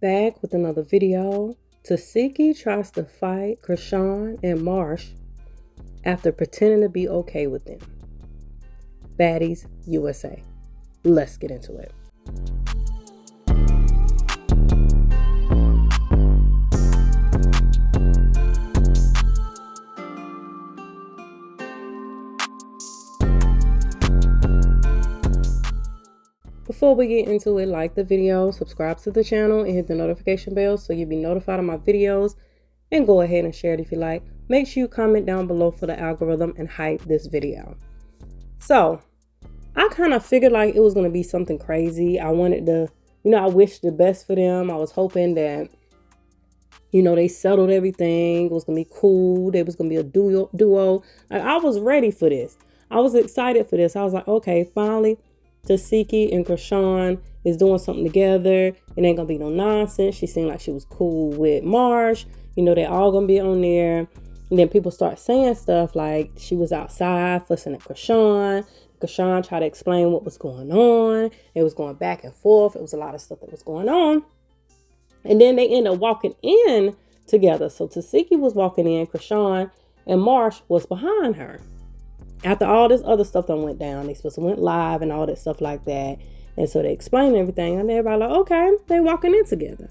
Back with another video. Tesehki tries to fight Chrisean and Marsh after pretending to be okay with them. Baddies USA. Let's get into it. Before we get into it, like the video, subscribe to the channel, and hit the notification bell so you'll be notified of my videos. And go ahead and share it if you like. Make sure you comment down below for the algorithm and hype this video. So, I kind of figured like it was going to be something crazy. I wanted to, I wished the best for them. I was hoping that, they settled everything. It was going to be cool. They was going to be a duo. Like, I was ready for this. I was excited for this. I was like, okay, finally, Tesehki and Chrisean is doing something together. It ain't gonna be no nonsense. She seemed like she was cool with Marsh. They all gonna be on there. And then people start saying stuff like she was outside fussing at Chrisean. Chrisean tried to explain what was going on. It was going back and forth. It was a lot of stuff that was going on. And then they ended up walking in together. So Tesehki was walking in, Chrisean and Marsh was behind her. After all this other stuff that went down, they supposed to went live and all that stuff like that. And so they explained everything. And everybody like, okay, they walking in together.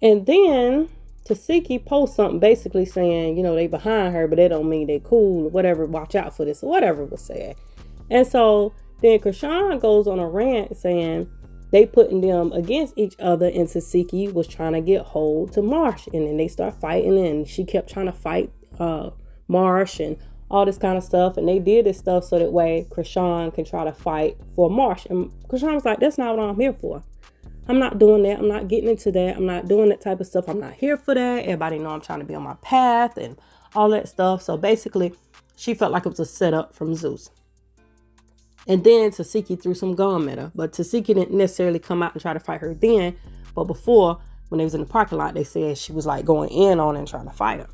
And then Tesehki posts something basically saying, they behind her, but they don't mean they cool or whatever. Watch out for this or whatever was said. And so then Chrisean goes on a rant saying they putting them against each other. And Tesehki was trying to get hold to Marsh. And then they start fighting. And she kept trying to fight Marsh and all this kind of stuff. And they did this stuff so that way Chrisean can try to fight for Marsh. And Chrisean was like, that's not what I'm here for. I'm not doing that. I'm not getting into that. I'm not doing that type of stuff. I'm not here for that. Everybody know I'm trying to be on my path and all that stuff. So basically, she felt like it was a setup from Zeus. And then Tesehki threw some gum at her. But Tesehki didn't necessarily come out and try to fight her then. But before, when they was in the parking lot, they said she was like going in on her and trying to fight her.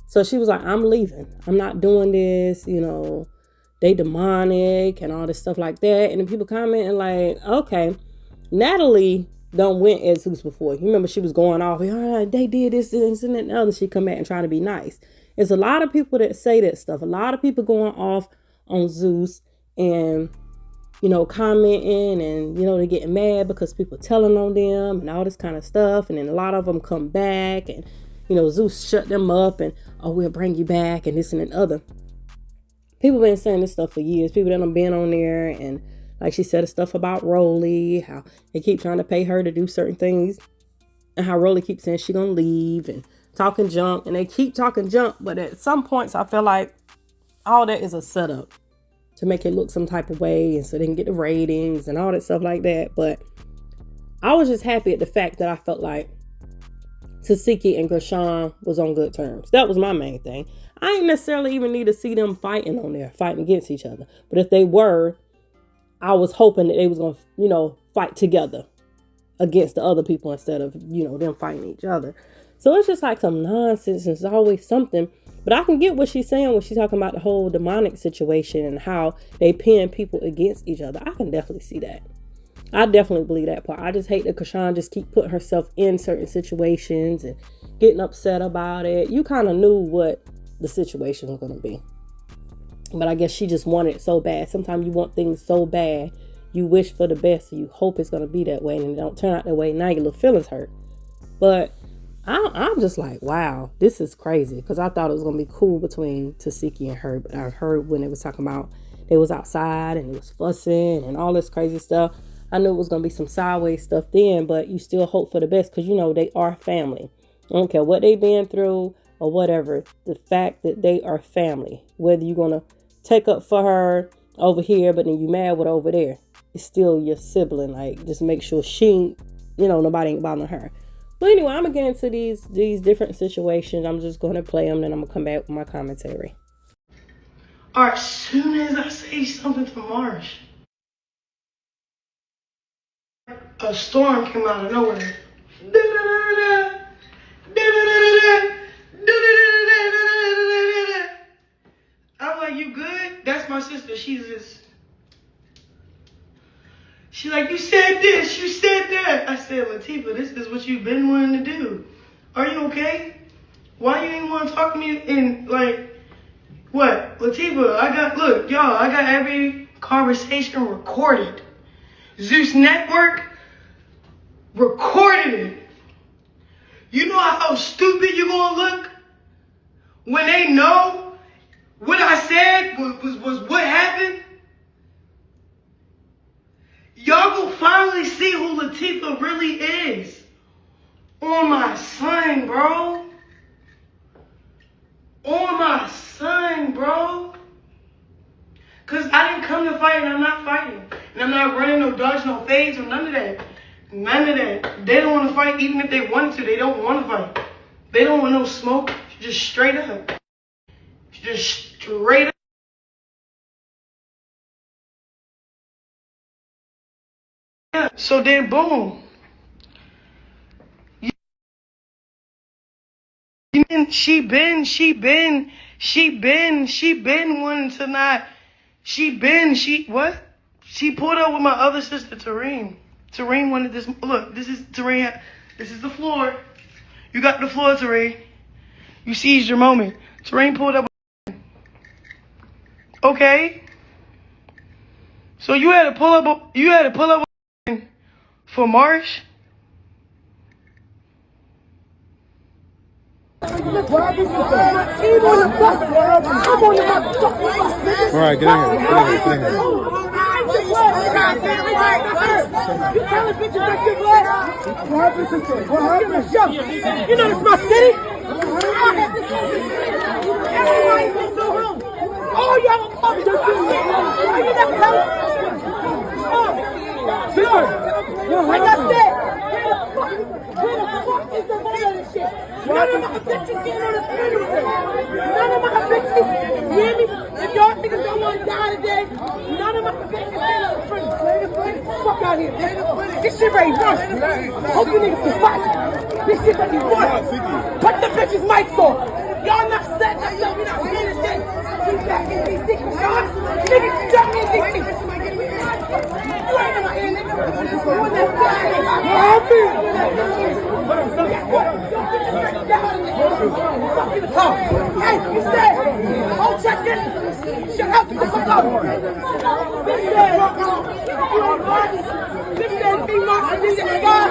So she was like, I'm leaving. I'm not doing this. They demonic and all this stuff like that. And then people commenting like, okay, Natalie done went as Zeus before. You remember she was going off. Oh, they did this and that and other. She come back and try to be nice. There's a lot of people that say that stuff. A lot of people going off on Zeus and, commenting and, they getting mad because people telling on them and all this kind of stuff. And then a lot of them come back and, Zeus shut them up and, oh, we'll bring you back and this and that other. People been saying this stuff for years. People that have been on there and like she said stuff about Rolly, how they keep trying to pay her to do certain things and how Rolly keeps saying she gonna leave and talking junk and they keep talking junk. But at some points I feel like all that is a setup to make it look some type of way and so they can get the ratings and all that stuff like that. But I was just happy at the fact that I felt like Tesehki and Chrisean was on good terms. That was my main thing. I ain't necessarily even need to see them fighting on there, fighting against each other. But if they were, I was hoping that they was going to, fight together against the other people instead of, them fighting each other. So it's just like some nonsense. It's always something. But I can get what she's saying when she's talking about the whole demonic situation and how they pin people against each other. I can definitely see that. I definitely believe that part. I just hate that Chrisean just keep putting herself in certain situations and getting upset about it. You kind of knew what the situation was going to be. But I guess she just wanted it so bad. Sometimes you want things so bad, you wish for the best, and you hope it's going to be that way, and it don't turn out that way. Now your little feelings hurt. But I'm just like, wow, this is crazy. Because I thought it was going to be cool between Tesehki and her. But I heard when they was talking about they was outside and it was fussing and all this crazy stuff. I knew it was going to be some sideways stuff then, but you still hope for the best because, they are family. I don't care what they've been through or whatever. The fact that they are family, whether you're going to take up for her over here, but then you mad with over there, it's still your sibling. Like, just make sure she, nobody ain't bothering her. But anyway, I'm going to get into these different situations. I'm just going to play them, then I'm going to come back with my commentary. All right, as soon as I say something to Marsh, a storm came out of nowhere. I'm like, you good? That's my sister. She's She's like, you said this, you said that. I said, Latifah, this is what you've been wanting to do. Are you okay? Why you ain't want to talk to me in, like, what? Latifah, look, y'all, I got every conversation recorded. Zeus Network recorded it. You know how stupid you gonna look when they know what I said was what happened? Y'all gonna finally see who Latifah really is. On my son, bro. On my son, bro. Cause I didn't come to fight and I'm not fighting. And I'm not running no dodge, no fades, or none of that. None of that. They don't want to fight even if they wanted to. They don't want to fight. They don't want no smoke. Just straight up. Just straight up. So then boom. She been wanting to not. What? She pulled up with my other sister, Tareen. Tareen wanted this. Look, this is Tareen. This is the floor. You got the floor, Tareen. You seized your moment. Tareen pulled up. Okay. So you had to pull up. You had to pull up for Marsh. All right, get in here. You telling bitches that you're black? What happened, sister? What happened? You know this is my city? Everybody's been so wrong. Oh, y'all gonna call me just you never tell me? Sister, like I said, where the fuck is the money of this shit? None of my bitches getting on the funeral. None of my bitches, you hear me? If y'all niggas don't want to die today, none of my bitches getting on the funeral. Fuck out here, man. This shit ready run. Hope you niggas can fight. This shit ready run. Put the bitches' mics on. Y'all not setting us up. We not saying this thing. We back in DC. Niggas jump me in DC. You ain't in my ear, nigga. You in that flag. What happened? Hey, you said, oh, check this. Shut up, the fuck up. This said, be Marsh, this is God.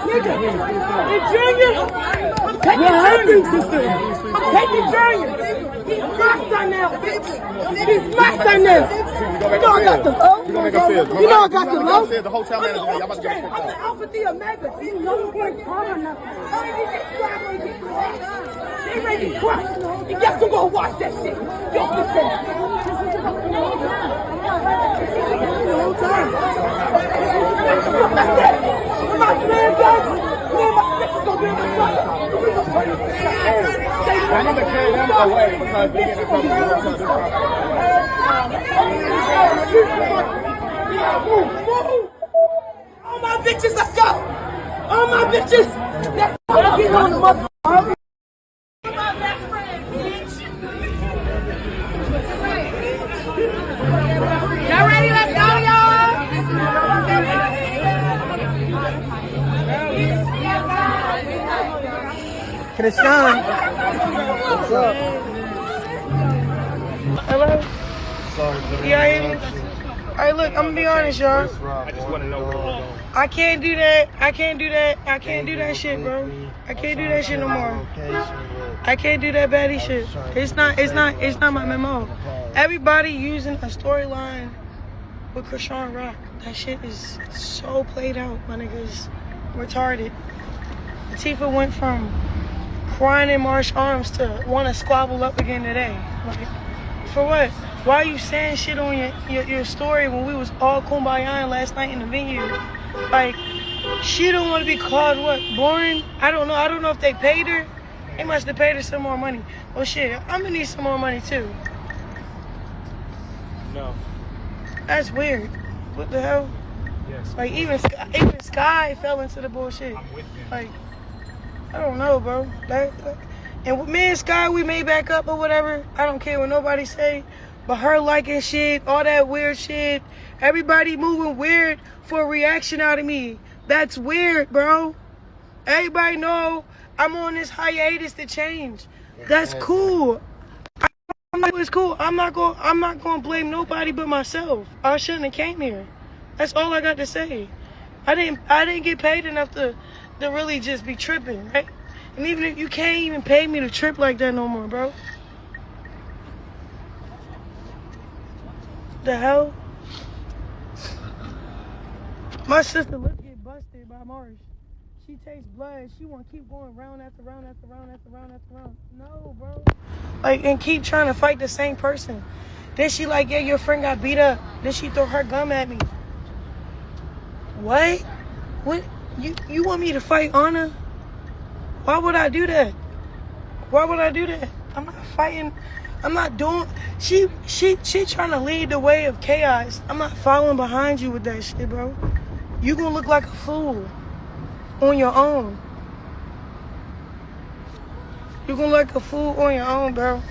Nigga, in Junior, I'm taking Junior, sister. I'm taking Junior. He's my son now. He's my son now. You know I got the low. You know I got the low. The hotel manager, y'all about to get a I'm the Alpha D Omega. You know you can't call on them. They ready to crush. And guess who's gonna watch that shit? Yo, bitch ass. The whole time. That's it. My man, guys. Me and my bitches gonna be in the front. We gonna turn this shit out. I need to carry them away because they get in trouble. All my bitches, let's go! All my bitches! Let's go! Get on the mother. My best friend, bitch! Y'all ready? Let's go, y'all! Chrisean. What's up? Hello? Sorry, Yeah, I hear me. Alright, look, I'm gonna be honest, y'all. I just want to know where we're going. I can't do that. I can't do that. I can't do that shit, bro. I can't do that shit no more. I can't do that baddie shit. It's not my memo. Everybody using a storyline with Chrisean Rock. That shit is so played out, my niggas. Retarded. Latifah went from crying in Marsh arms to want to squabble up again today. Like, for what? Why are you saying shit on your story when we was all kumbayaing last night in the venue? Like, she don't want to be called what? Boring? I don't know. I don't know if they paid her. They must have paid her some more money. Well, shit, I'm gonna need some more money too. No. That's weird. What the hell? Yes. Like, even Sky fell into the bullshit. I'm with you. Like, I don't know, bro. And with me and Sky, we made back up or whatever. I don't care what nobody say. But her liking shit, all that weird shit, everybody moving weird for a reaction out of me. That's weird, bro. Everybody know I'm on this hiatus to change. That's cool. It's cool. I'm not going to blame nobody but myself. I shouldn't have came here. That's all I got to say. I didn't get paid enough to really just be tripping, right? And even if you can't even pay me to trip like that no more, bro. The hell? My sister let's get busted by Marsh. She takes blood. She want to keep going round after round after round after round after round. No, bro. Like, and keep trying to fight the same person. Then she like, yeah, your friend got beat up. Then she throw her gum at me. What? What? You want me to fight Anna? Why would I do that? Why would I do that? I'm not fighting. I'm not doing. She trying to lead the way of chaos. I'm not following behind you with that shit, bro. You gonna look like a fool on your own. You gonna look like a fool on your own, bro.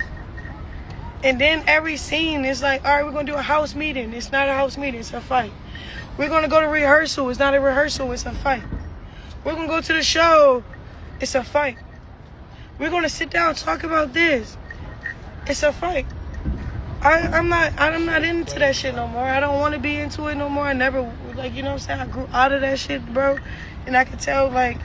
And then every scene is like, all right, we're gonna do a house meeting. It's not a house meeting. It's a fight. We're gonna go to rehearsal. It's not a rehearsal. It's a fight. We're gonna go to the show. It's a fight. We're gonna sit down and talk about this. It's a fight. I'm not into that shit no more. I don't want to be into it no more. I never, like, you know what I'm saying? I grew out of that shit, bro. And I could tell, like,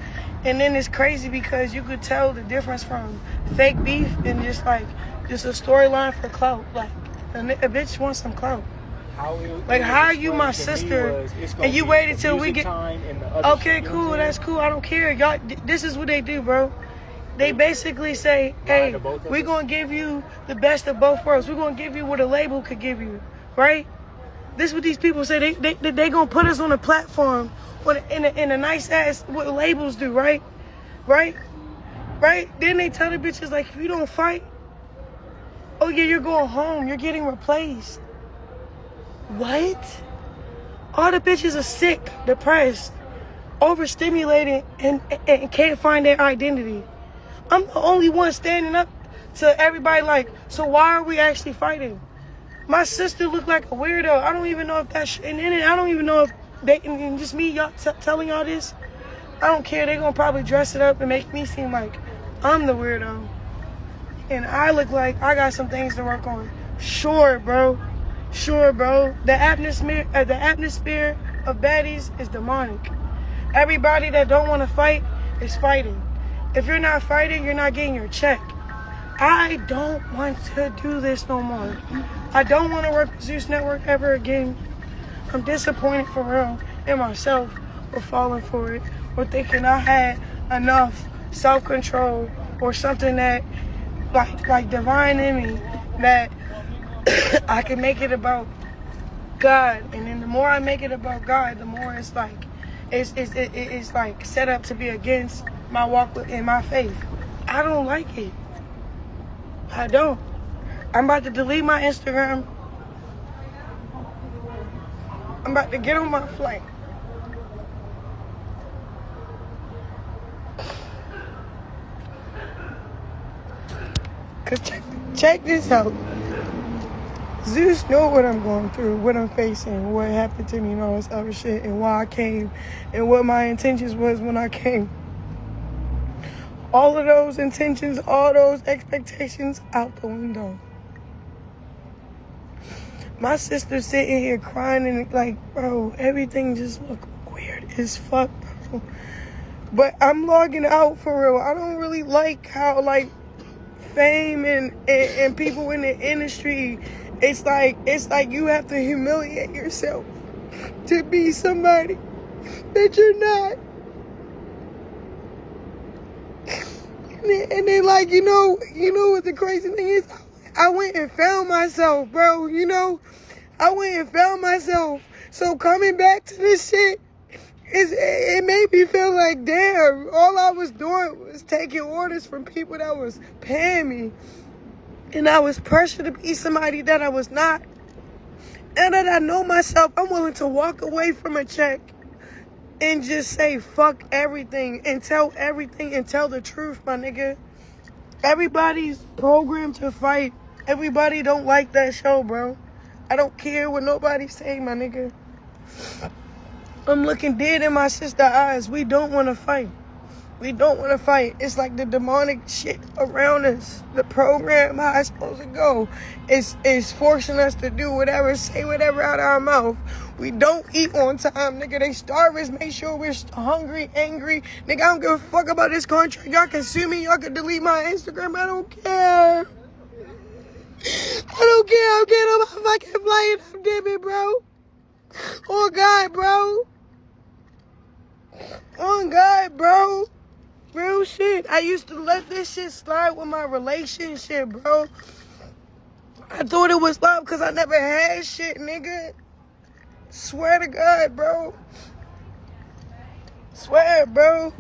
and then it's crazy because you could tell the difference from fake beef and just a storyline for clout. Like, a bitch wants some clout. Like, how are you my sister and you waited till we get... Okay, cool, that's cool. I don't care. Y'all, this is what they do, bro. They basically say, hey, we're going to give you the best of both worlds. We're going to give you what a label could give you, right? This is what these people say. They going to put us on a platform in a nice ass, what labels do, right? Right? Then they tell the bitches, like, if you don't fight, oh, yeah, you're going home. You're getting replaced. What? All the bitches are sick, depressed, overstimulated, and can't find their identity. I'm the only one standing up to everybody like, so why are we actually fighting? My sister looked like a weirdo. I don't even know if that's... And then I don't even know if they... And just me y'all telling y'all this, I don't care. They're going to probably dress it up and make me seem like I'm the weirdo. And I look like I got some things to work on. Sure, bro. The atmosphere of baddies is demonic. Everybody that don't want to fight is fighting. If you're not fighting, you're not getting your check. I don't want to do this no more. I don't want to work with Zeus Network ever again. I'm disappointed for real in myself for falling for it or thinking I had enough self-control or something that like divine in me that I can make it about God. And then the more I make it about God, the more it's like it's like set up to be against my walk in my faith. I don't like it. I don't. I'm about to delete my Instagram. I'm about to get on my flight. Cause check this out. Zeus know what I'm going through, what I'm facing, what happened to me and all this other shit, and why I came, and what my intentions was when I came. All of those intentions, all those expectations out the window. My sister's sitting here crying and like, bro, everything just look weird as fuck, bro. But I'm logging out for real. I don't really like how like fame and people in the industry, it's like you have to humiliate yourself to be somebody that you're not. And then, like, you know what the crazy thing is? I went and found myself, bro, you know? I went and found myself. So coming back to this shit, it made me feel like, damn, all I was doing was taking orders from people that was paying me. And I was pressured to be somebody that I was not. And that I know myself, I'm willing to walk away from a check and just say fuck everything and tell everything and tell the truth, my nigga. Everybody's programmed to fight Everybody don't like that show, bro. I don't care what nobody say, my nigga. I'm looking dead in my sister's eyes. We don't want to fight. We don't want to fight. It's like the demonic shit around us. The program, how it's supposed to go, is forcing us to do whatever, say whatever out of our mouth. We don't eat on time, nigga. They starve us, make sure we're hungry, angry. Nigga, I don't give a fuck about this contract. Y'all can sue me. Y'all can delete my Instagram. I don't care. I don't care. I don't care about my fucking flight. I'm giving, bro. Oh, God, bro. Oh, God, bro. Real shit. I used to let this shit slide with my relationship, bro. I thought it was love because I never had shit, nigga. Swear to God, bro. Swear, bro.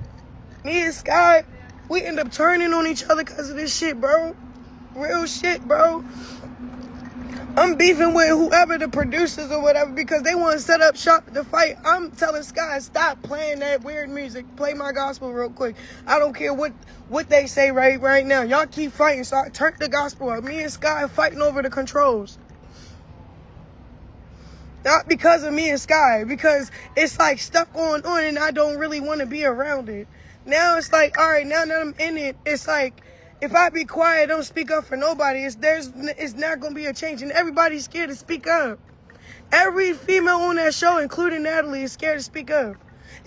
Me and Sky, we end up turning on each other because of this shit, bro. Real shit, bro. I'm beefing with whoever the producers or whatever because they want to set up shop to fight. I'm telling Sky, stop playing that weird music. Play my gospel real quick. I don't care what they say right now. Y'all keep fighting, so I turn the gospel up. Me and Sky fighting over the controls. Not because of me and Sky, because it's like stuff going on and I don't really want to be around it. Now it's like, all right, now that I'm in it, it's like, if I be quiet, don't speak up for nobody, it's not going to be a change. And everybody's scared to speak up. Every female on that show, including Natalie, is scared to speak up.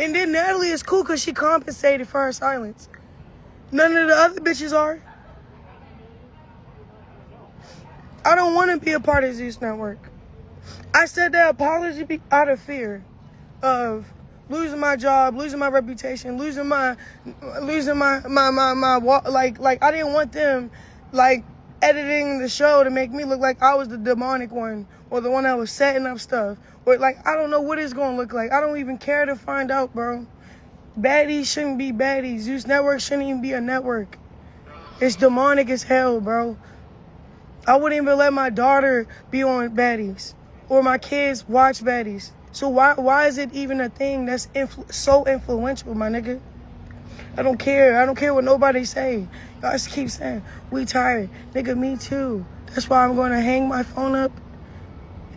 And then Natalie is cool because she compensated for her silence. None of the other bitches are. I don't want to be a part of Zeus Network. I said that apology out of fear of losing my job, losing my reputation, losing my like I didn't want them like editing the show to make me look like I was the demonic one or the one that was setting up stuff. Or like I don't know what it's gonna look like. I don't even care to find out, bro. Baddies shouldn't be baddies. Zeus Network shouldn't even be a network. It's demonic as hell, bro. I wouldn't even let my daughter be on baddies or my kids watch baddies. So why is it even a thing that's so influential, my nigga? I don't care. I don't care what nobody say. Y'all just keep saying, we tired. Nigga, me too. That's why I'm going to hang my phone up.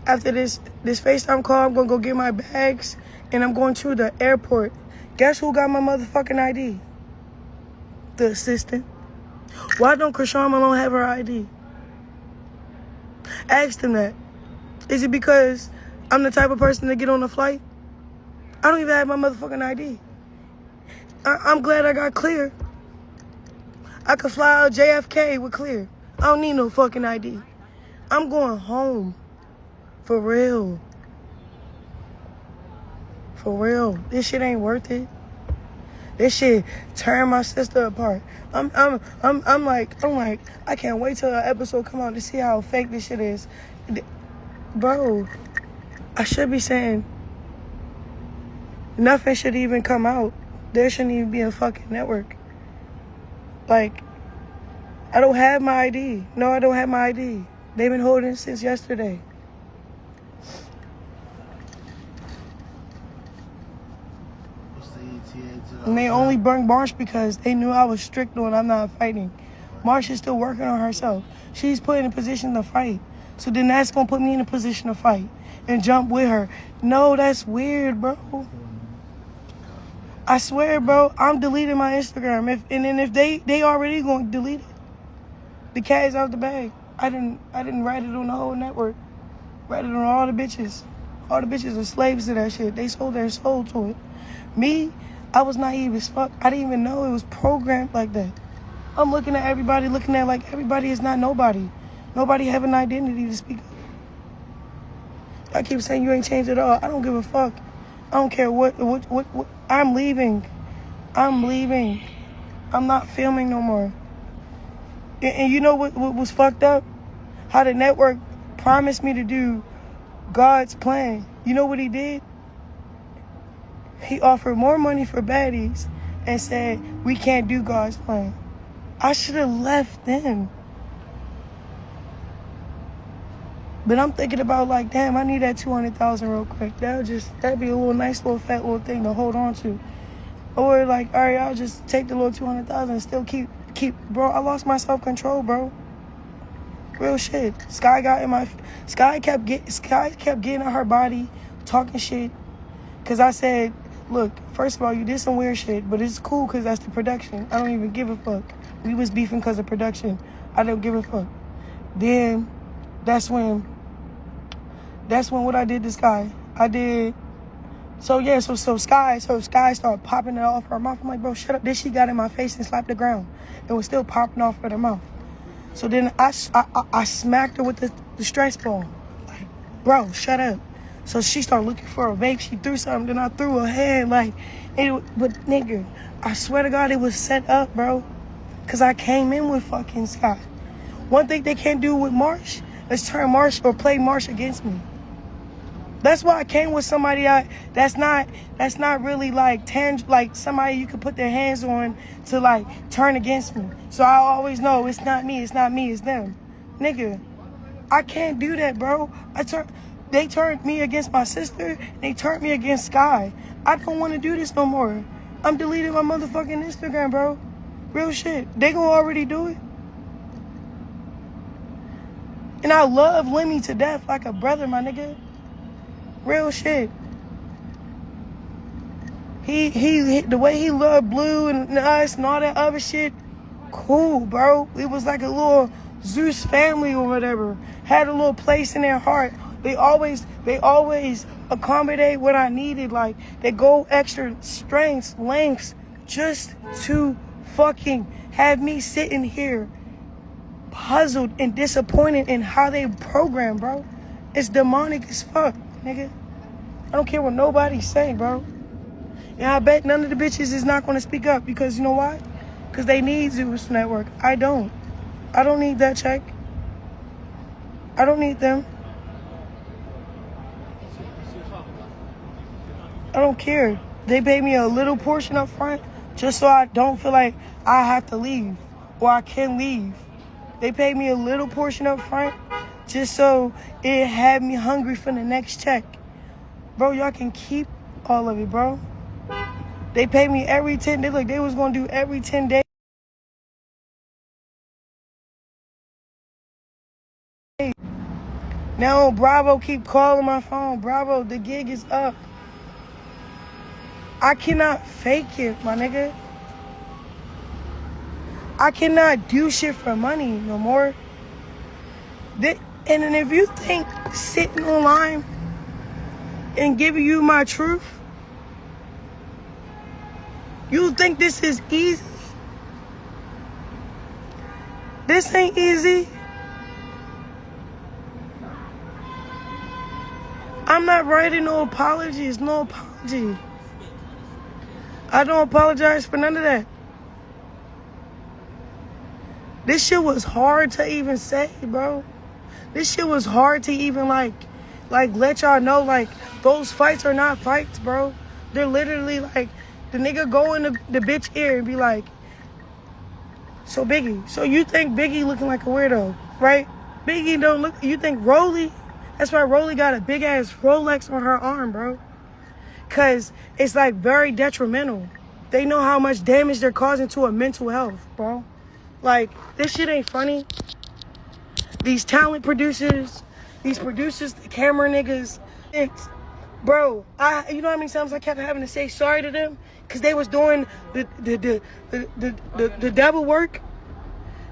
After this FaceTime call, I'm going to go get my bags, and I'm going to the airport. Guess who got my motherfucking ID? The assistant. Why don't Chrisean Malone have her ID? Ask them that. Is it because I'm the type of person to get on a flight? I don't even have my motherfucking ID. I'm glad I got clear. I could fly out JFK with clear. I don't need no fucking ID. I'm going home. For real. For real. This shit ain't worth it. This shit turned my sister apart. I'm like, I can't wait till an episode come out to see how fake this shit is. Bro, I should be saying nothing should even come out. There shouldn't even be a fucking network. Like, I don't have my ID. No, I don't have my ID. They've been holding it since yesterday. And they only burned Marsh because they knew I was strict on I'm not fighting. Marsh is still working on herself. She's put in a position to fight. So then that's going to put me in a position to fight and jump with her. No, that's weird, bro. I swear, bro, I'm deleting my Instagram. If they already going to delete it. The cat is out the bag. I didn't write it on the whole network. Write it on all the bitches. All the bitches are slaves to that shit. They sold their soul to it. Me, I was naive as fuck. I didn't even know it was programmed like that. I'm looking at everybody, looking at like everybody is not nobody. Nobody have an identity to speak of. I keep saying you ain't changed at all. I don't give a fuck. I don't care what. I'm leaving. I'm leaving. I'm not filming no more. And you know what was fucked up? How the network promised me to do God's plan. You know what he did? He offered more money for baddies and said, we can't do God's plan. I should have left them. But I'm thinking about like, damn, I need that 200,000 real quick. That'd be a little nice little fat little thing to hold on to. Or like, all right, I'll just take the little 200,000 and still keep, bro, I lost my self-control, bro. Real shit. Sky kept getting on her body, talking shit. Cause I said, look, first of all, you did some weird shit, but it's cool cause that's the production. I don't even give a fuck. We was beefing cause of production. I don't give a fuck. Then that's when what I did to Sky. I did. So yeah, so Sky started popping it off her mouth. I'm like, bro, shut up. Then she got in my face and slapped the ground. It was still popping off of her mouth. So then I smacked her with the stress ball. Like, bro, shut up. So she started looking for a vape. She threw something. Then I threw her hand. But nigga, I swear to God, it was set up, bro. Cause I came in with fucking Sky. One thing they can't do with Marsh is turn Marsh or play Marsh against me. That's why I came with somebody that's not really like somebody you could put their hands on to like turn against me. So I always know it's not me, it's them. Nigga, I can't do that, bro. They turned me against my sister, they turned me against Sky. I don't want to do this no more. I'm deleting my motherfucking Instagram, bro. Real shit. They gonna already do it. And I love Lemmy to death like a brother, my nigga. Real shit. He the way he loved Blue and us and all that other shit, cool, bro. It was like a little Zeus family or whatever. Had a little place in their heart. They always accommodate what I needed. Like, they go extra strengths, lengths, just to fucking have me sitting here puzzled and disappointed in how they program, bro. It's demonic as fuck, nigga. I don't care what nobody's saying, bro. And I bet none of the bitches is not going to speak up because you know why? Because they need Zeus Network. I don't need that check. I don't need them. I don't care. They pay me a little portion up front just so I don't feel like I have to leave or I can leave. They pay me a little portion up front just so it had me hungry for the next check. Bro, y'all can keep all of it, bro. They pay me every 10 days. Like, they was going to do every 10 days. Now, Bravo keep calling my phone. Bravo, the gig is up. I cannot fake it, my nigga. I cannot do shit for money no more. And then if you think sitting online and giving you my truth, you think this is easy? This ain't easy. I'm not writing no apologies, no apology. I don't apologize for none of that. This shit was hard to even say, bro. This shit was hard to even like let y'all know, like, those fights are not fights, bro. They're literally like, the nigga go in the bitch ear and be like, so Biggie, so you think Biggie looking like a weirdo, right? Biggie don't look, you think Rolly, that's why Rolly got a big ass Rolex on her arm, bro. Cause it's like very detrimental. They know how much damage they're causing to a mental health, bro. Like, this shit ain't funny. These talent producers, the camera niggas, bro, you know how many times I kept having to say sorry to them? Cause they was doing the devil work.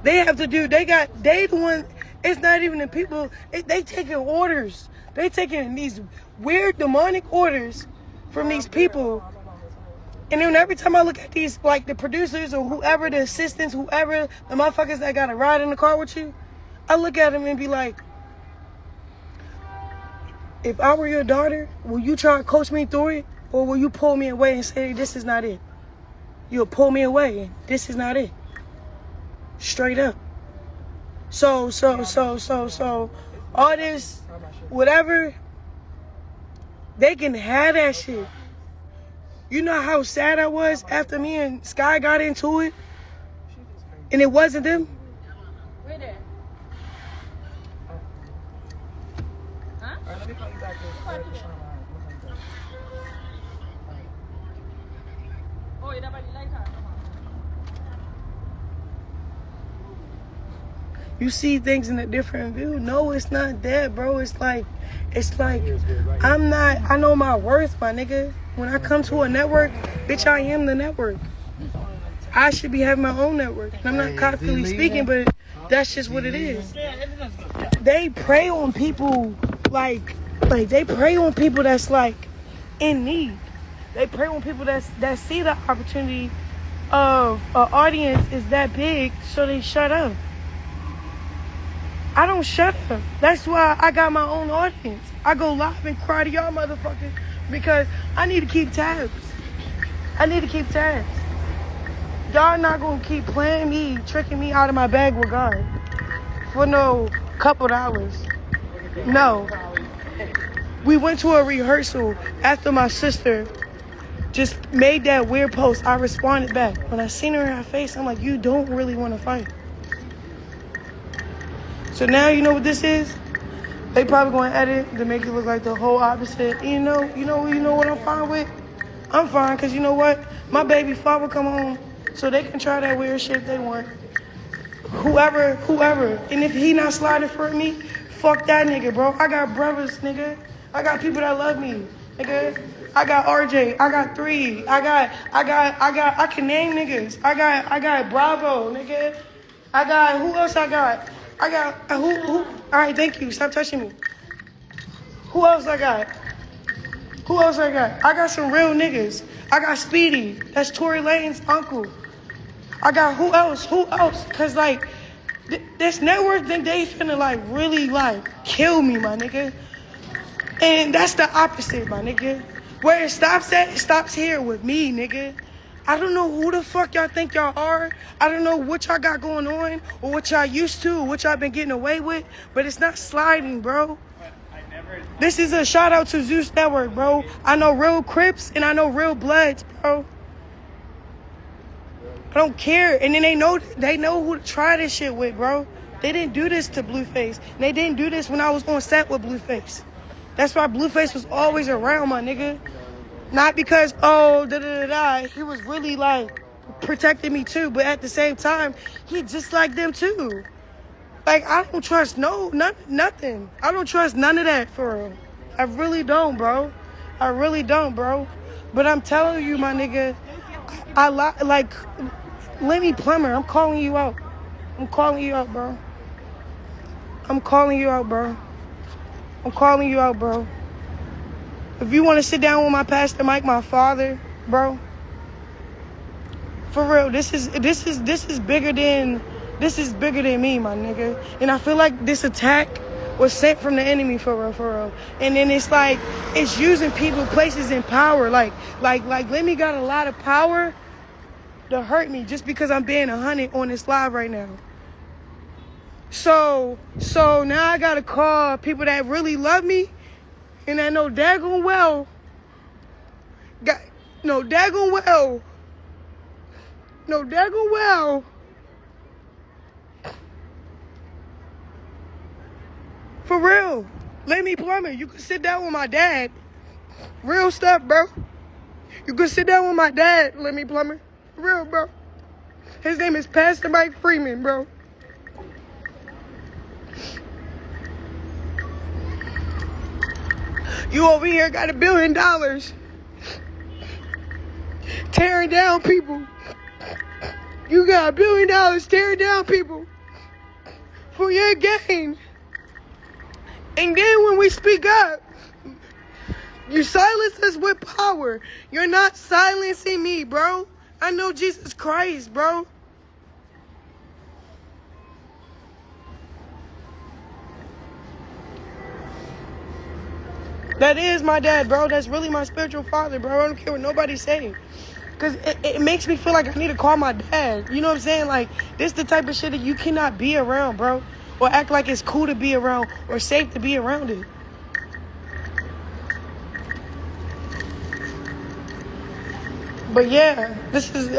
They have to do, they the one, it's not even the people, they taking orders. They taking these weird demonic orders from these people. And then every time I look at these, like, the producers or whoever, the assistants, whoever, the motherfuckers that got to ride in the car with you, I look at them and be like, if I were your daughter, will you try to coach me through it? Or will you pull me away and say, this is not it? You'll pull me away and this is not it. Straight up. So, all this, whatever, they can have that shit. You know how sad I was after me and Sky got into it? And it wasn't them? Right there. Huh? Let me call you back. Oh, you never like her? you see things in a different view. No, it's not that, bro. It's like, I know my worth, my nigga. When I come to a network, bitch, I am the network. I should be having my own network. And I'm not cockily speaking, but that's just what it is. They prey on people like they prey on people that's like in need. They prey on people that see the opportunity of an audience is that big, so they shut up. I don't shut up. That's why I got my own audience. I go live and cry to y'all motherfuckers because I need to keep tabs. Y'all not gonna keep playing me, tricking me out of my bag with God for no couple dollars. No. We went to a rehearsal after my sister just made that weird post. I responded back. When I seen her in her face, I'm like, you don't really want to fight. So now you know what this is? They probably going to edit to make it look like the whole opposite. You know what I'm fine with? I'm fine because you know what? My baby father come home so they can try that weird shit they want. Whoever. And if he not sliding for me, fuck that nigga, bro. I got brothers, nigga. I got people that love me, nigga. I got RJ. I got 3. I can name niggas. I got Bravo, nigga. I got, who else I got? Who? All right, thank you. Stop touching me. Who else I got? I got some real niggas. I got Speedy. That's Tory Lane's uncle. I got who else? Because, like, this network think they finna, like, really, like, kill me, my nigga. And that's the opposite, my nigga. Where it stops at, it stops here with me, nigga. I don't know who the fuck y'all think y'all are. I don't know what y'all got going on or what y'all used to or what y'all been getting away with, but it's not sliding, bro. This is a shout out to Zeus Network, bro. I know real Crips and I know real Bloods, bro. I don't care. And then they know who to try this shit with, bro. They didn't do this to Blueface. And they didn't do this when I was on set with Blueface. That's why Blueface was always around, my nigga. Not because, he was really, like, protecting me, too. But at the same time, he just like them, too. Like, I don't trust nothing. I don't trust none of that, for real. I really don't, bro. But I'm telling you, my nigga, Lemmy Plumber, I'm calling you out, bro. If you want to sit down with my pastor Mike, my father, bro, for real, this is bigger than me, my nigga. And I feel like this attack was sent from the enemy, for real. And then it's like it's using people, places, and power. Like Lemmy got a lot of power to hurt me just because I'm being 100 on this live right now. So now I gotta call people that really love me. And I know daggone well, for real, Lemmy Plumber, you can sit down with my dad. Real stuff, bro. You can sit down with my dad, Lemmy Plumber. For real, bro. His name is Pastor Mike Freeman, bro. You over here got $1 billion tearing down people. You got $1 billion tearing down people for your gain. And then when we speak up, you silence us with power. You're not silencing me, bro. I know Jesus Christ, bro. That is my dad, bro. That's really my spiritual father, bro. I don't care what nobody's saying. Because it makes me feel like I need to call my dad. You know what I'm saying? Like, this is the type of shit that you cannot be around, bro. Or act like it's cool to be around or safe to be around it. But yeah,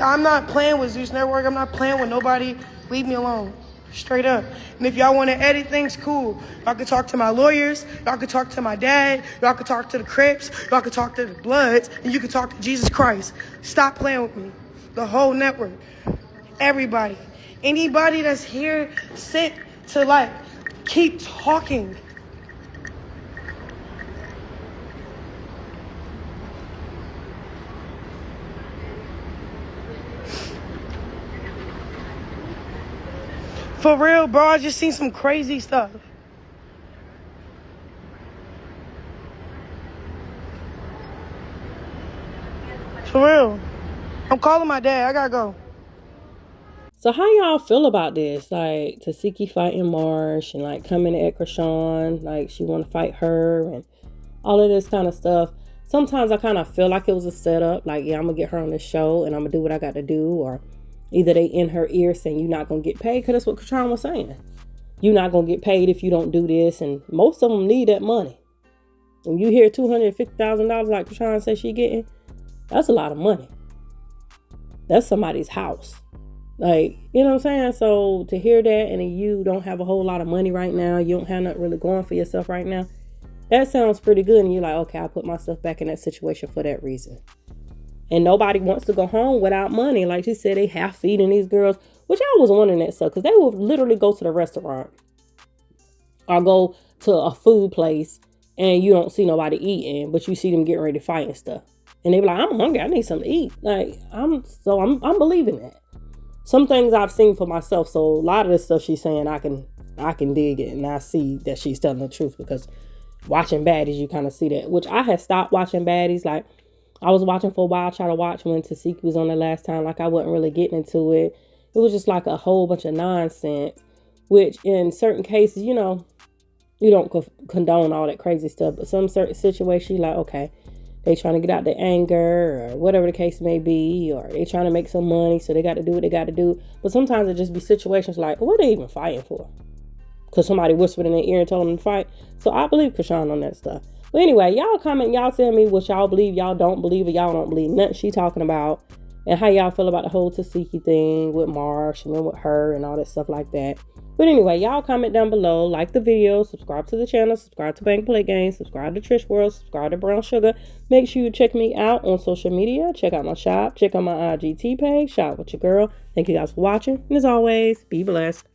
I'm not playing with Zeus Network. I'm not playing with nobody. Leave me alone. Straight up. And if y'all want to edit things, cool. Y'all can talk to my lawyers. Y'all can talk to my dad. Y'all can talk to the Crips. Y'all can talk to the Bloods. And you can talk to Jesus Christ. Stop playing with me. The whole network. Everybody. Anybody that's here sent to like keep talking. For real, bro, I just seen some crazy stuff. For real. I'm calling my dad. I gotta go. So how y'all feel about this? Like, Tesehki fighting Marsh and, like, coming at Chrisean. Like, she want to fight her and all of this kind of stuff. Sometimes I kind of feel like it was a setup. Like, yeah, I'm going to get her on this show and I'm going to do what I got to do. Or either they in her ear saying you're not going to get paid. Because that's what Chrisean was saying. You're not going to get paid if you don't do this. And most of them need that money. When you hear $250,000 like Chrisean says she getting, that's a lot of money. That's somebody's house. Like, you know what I'm saying? So to hear that and you don't have a whole lot of money right now, you don't have nothing really going for yourself right now, that sounds pretty good. And you're like, okay, I put myself back in that situation for that reason. And nobody wants to go home without money. Like she said, they half feeding these girls, which I was wondering that stuff, because they would literally go to the restaurant or go to a food place and you don't see nobody eating, but you see them getting ready to fight and stuff. And they be like, I'm hungry. I need something to eat. Like, I'm believing that. Some things I've seen for myself. So a lot of this stuff she's saying, I can dig it. And I see that she's telling the truth, because watching baddies, you kind of see that, which I had stopped watching baddies. Like, I was watching for a while, try to watch when Tesehki was on the last time. Like, I wasn't really getting into it. It was just like a whole bunch of nonsense, which in certain cases, you know, you don't condone all that crazy stuff. But some certain situations, like, okay, they trying to get out their anger or whatever the case may be, or they trying to make some money, so they got to do what they got to do. But sometimes it just be situations like, what are they even fighting for? Because somebody whispered in their ear and told them to fight. So I believe Chrisean on that stuff. But anyway, y'all comment, y'all tell me what y'all believe, y'all don't believe, or y'all don't believe nothing she talking about, and how y'all feel about the whole Tesehki thing with Marsh and then with her and all that stuff like that. But anyway, y'all comment down below, like the video, subscribe to the channel, subscribe to Bank Play Games, subscribe to Trish World, subscribe to Brownsugga. Make sure you check me out on social media. Check out my shop. Check out my IGT page. Shop with your girl. Thank you guys for watching. And as always, be blessed.